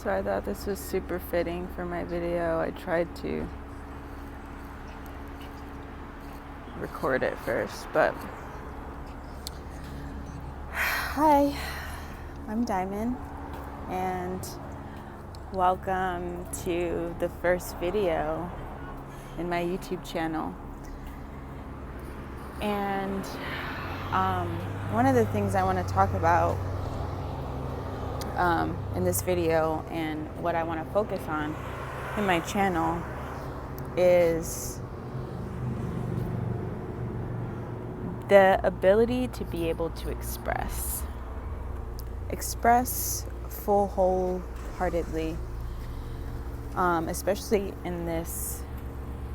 So I thought this was super fitting for my video. I tried to record it first, but hi, I'm Diamond, and welcome to the first video in my YouTube channel. And one of the things I want to talk about in this video, and what I want to focus on in my channel, is the ability to be able to express wholeheartedly, especially in this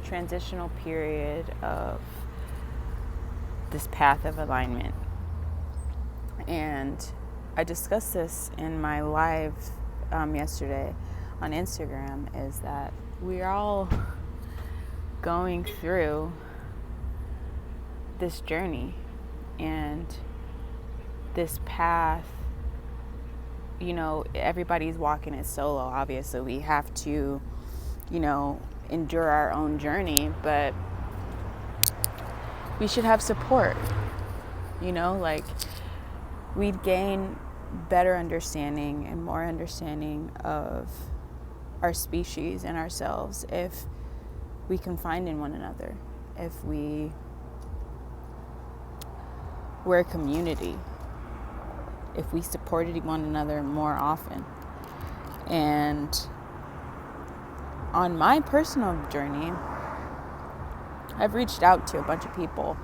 transitional period of this path of alignment. And I discussed this in my live yesterday on Instagram, is that we're all going through this journey and this path. You know, everybody's walking it solo. Obviously, we have to, endure our own journey, but we should have support. We'd gain better understanding and more understanding of our species and ourselves if we confide in one another, if we're a community, if we supported one another more often. And on my personal journey, I've reached out to a bunch of people.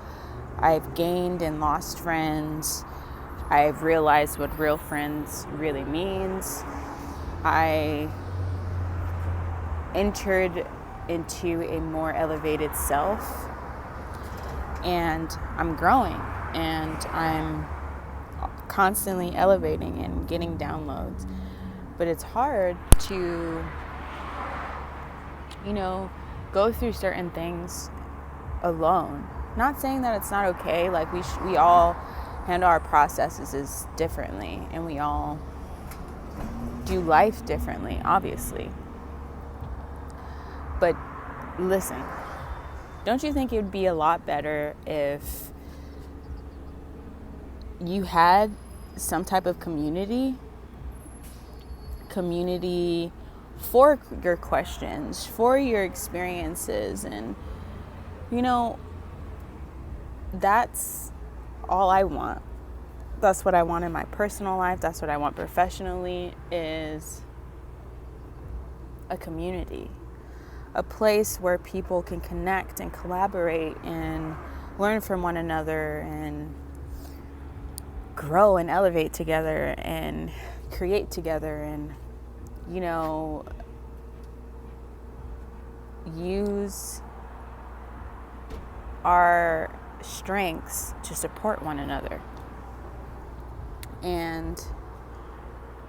I've gained and lost friends. I've realized what real friends really means. I entered into a more elevated self, and I'm growing, and I'm constantly elevating and getting downloads. But it's hard to, go through certain things alone. Not saying that it's not okay. Like we all handle our processes differently, and we all do life differently, obviously. But listen, don't you think it would be a lot better if you had some type of community for your questions, for your experiences? And that's all I want. That's what I want in my personal life. That's what I want professionally, is a community, a place where people can connect and collaborate and learn from one another and grow and elevate together and create together, and use our strengths to support one another. And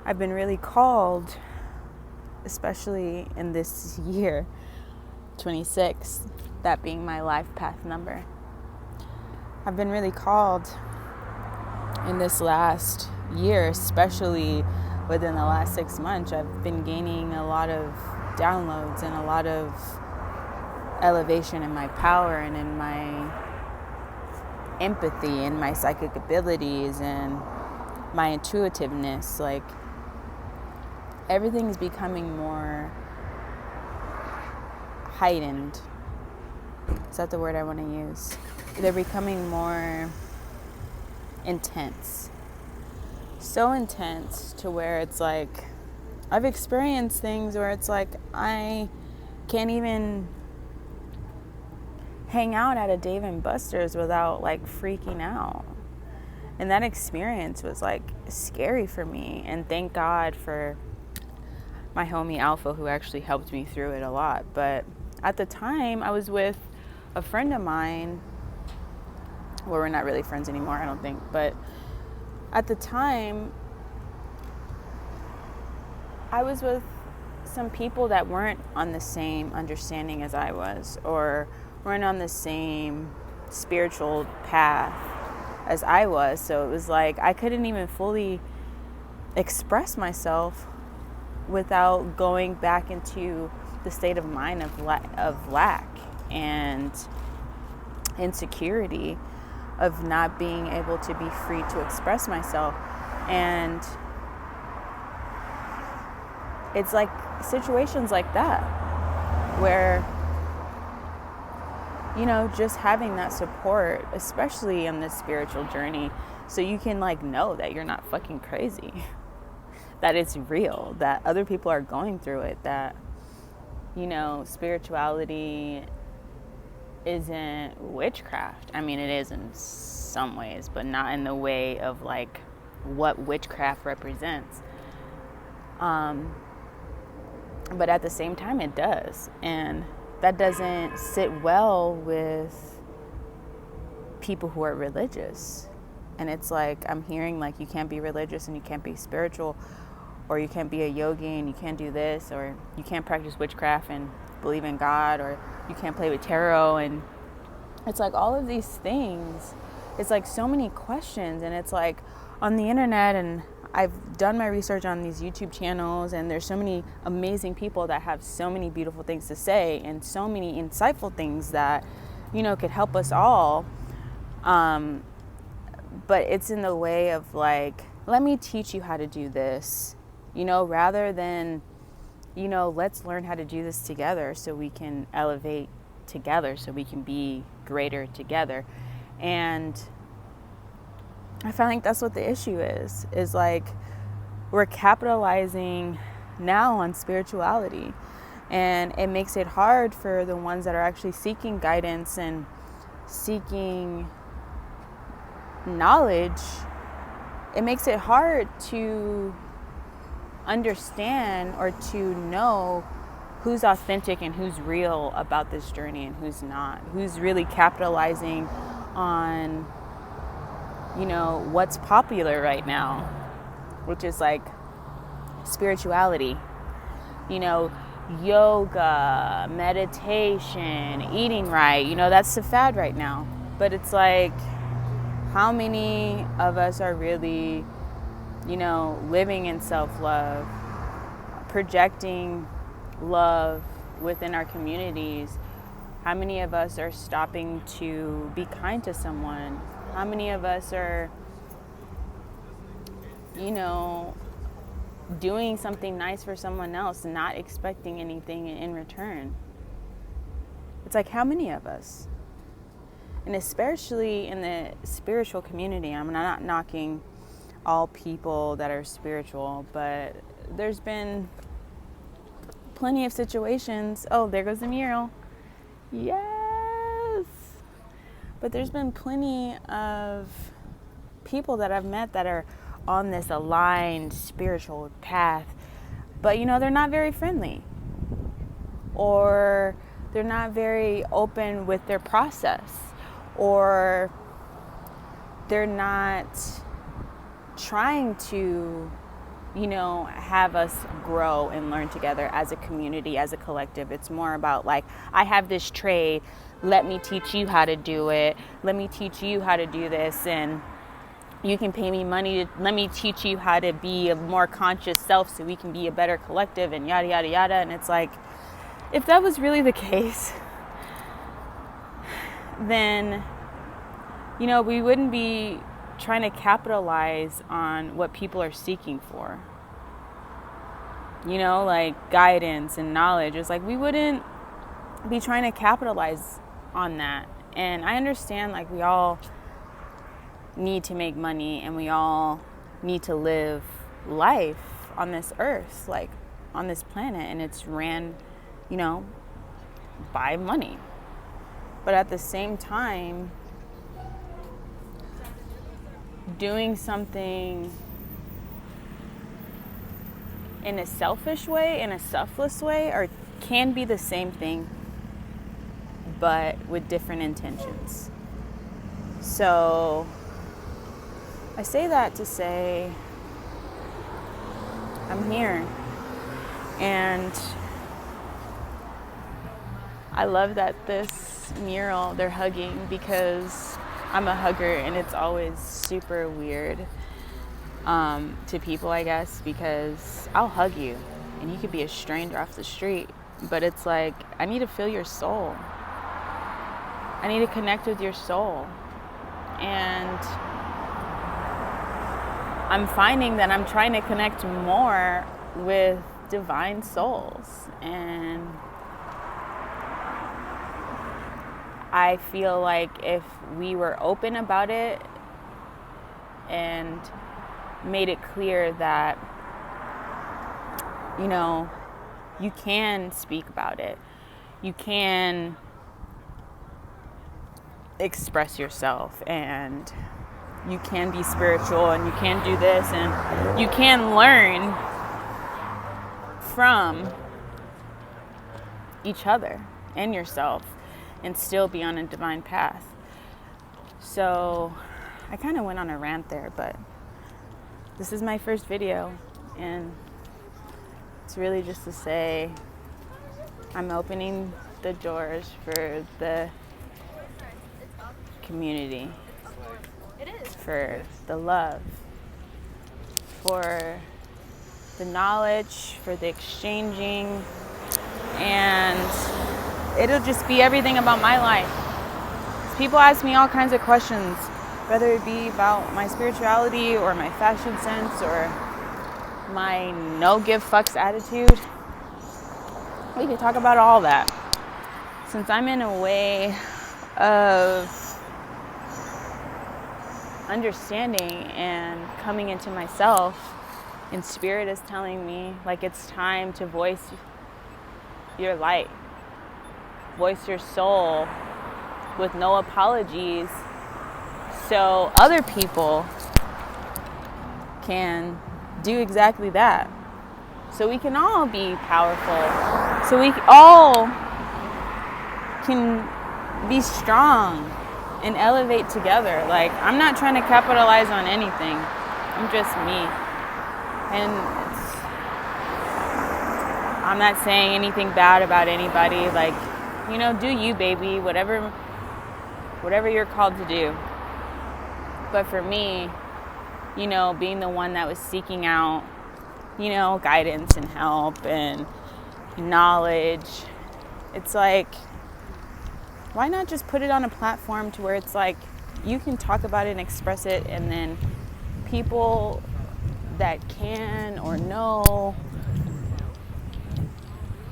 I've been really called, especially in this year, 26, that being my life path number. I've been really called in this last year, especially within the last 6 months. I've been gaining a lot of downloads and a lot of elevation in my power and in my empathy and my psychic abilities and my intuitiveness. Like, everything is becoming more heightened. Is that the word I want to use? They're becoming more intense. So intense to where it's like, I've experienced things where it's like I can't even hang out at a Dave & Buster's without freaking out. And that experience was scary for me. And thank God for my homie Alpha, who actually helped me through it a lot. But at the time, I was with a friend of mine. Well, we're not really friends anymore, I don't think. But at the time, I was with some people that weren't on the same understanding as I was, or weren't on the same spiritual path as I was. So it was like I couldn't even fully express myself without going back into the state of mind of lack and insecurity, of not being able to be free to express myself. And it's like situations like that where, just having that support, especially on this spiritual journey, so you can know that you're not fucking crazy, that it's real, that other people are going through it, that, spirituality isn't witchcraft. I mean, it is in some ways, but not in the way of what witchcraft represents. But at the same time, it does. And that doesn't sit well with people who are religious. And it's I'm hearing you can't be religious and you can't be spiritual, or you can't be a yogi and you can't do this, or you can't practice witchcraft and believe in God, or you can't play with tarot. And it's all of these things. It's so many questions. And it's on the internet, and I've done my research on these YouTube channels, and there's so many amazing people that have so many beautiful things to say and so many insightful things that, could help us all. But it's in the way of let me teach you how to do this, rather than, let's learn how to do this together so we can elevate together, so we can be greater together. And I find that's what the issue is we're capitalizing now on spirituality, and it makes it hard for the ones that are actually seeking guidance and seeking knowledge. It makes it hard to understand or to know who's authentic and who's real about this journey and who's not, who's really capitalizing on what's popular right now, which is spirituality, yoga, meditation, eating right, that's the fad right now. But it's how many of us are really, living in self-love, projecting love within our communities? How many of us are stopping to be kind to someone? How many of us are, doing something nice for someone else and not expecting anything in return? It's how many of us? And especially in the spiritual community, I'm not knocking all people that are spiritual, but there's been plenty of situations. Oh, there goes the mural. Yes. But there's been plenty of people that I've met that are on this aligned spiritual path, but they're not very friendly, or they're not very open with their process, or they're not trying to have us grow and learn together as a community, as a collective. It's more about I have this trade, let me teach you how to do it, let me teach you how to do this, and you can pay me money to let me teach you how to be a more conscious self so we can be a better collective, and yada yada yada. And it's if that was really the case, then we wouldn't be trying to capitalize on what people are seeking for, guidance and knowledge. It's we wouldn't be trying to capitalize on that. And I understand we all need to make money, and we all need to live life on this earth, on this planet, and it's ran, by money. But at the same time, doing something in a selfish way, in a selfless way, can be the same thing, but with different intentions. So I say that to say I'm here, and I love that this mural, they're hugging, because I'm a hugger, and it's always super weird to people, I guess, because I'll hug you. and you could be a stranger off the street, but it's like, I need to feel your soul. I need to connect with your soul. And I'm finding that I'm trying to connect more with divine souls. And I feel like if we were open about it and made it clear that, you know, you can speak about it, you can express yourself, and you can be spiritual, and you can do this, and you can learn from each other and yourself and still be on a divine path. So I kind of went on a rant there, but this is my first video, and it's really just to say I'm opening the doors for the community, for the love, for the knowledge, for the exchanging, and it'll just be everything about my life. People ask me all kinds of questions, whether it be about my spirituality or my fashion sense or my no give fucks attitude. We can talk about all that. Since I'm in a way of understanding and coming into myself, and spirit is telling me like it's time to voice your light, voice your soul with no apologies, so other people can do exactly that, so we can all be powerful, so we all can be strong and elevate together. Like, I'm not trying to capitalize on anything. I'm just me. And I'm not saying anything bad about anybody. Like, you know, do you, baby, whatever you're called to do. But for me, you know, being the one that was seeking out, you know, guidance and help and knowledge, it's like, why not just put it on a platform to where it's like you can talk about it and express it, and then people that can or know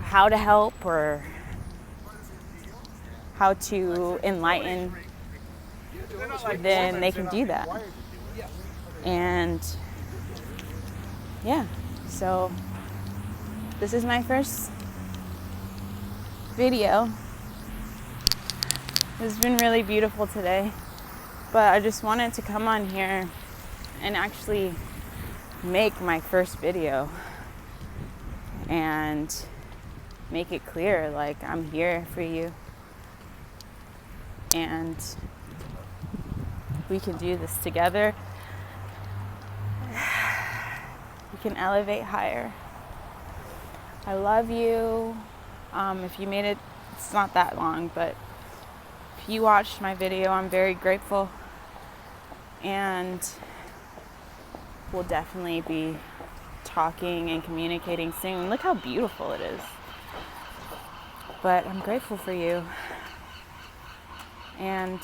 how to help or how to enlighten, then they can do that. And yeah, so this is my first video. It's been really beautiful today, but I just wanted to come on here and actually make my first video and make it clear, like, I'm here for you and we can do this together. We can elevate higher. I love you. If you made it, it's not that long, but if you watched my video, I'm very grateful, and we'll definitely be talking and communicating soon. Look how beautiful it is. But I'm grateful for you, and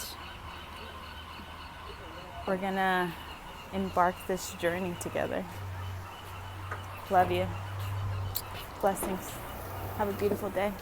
we're gonna embark this journey together. Love you. Blessings. Have a beautiful day.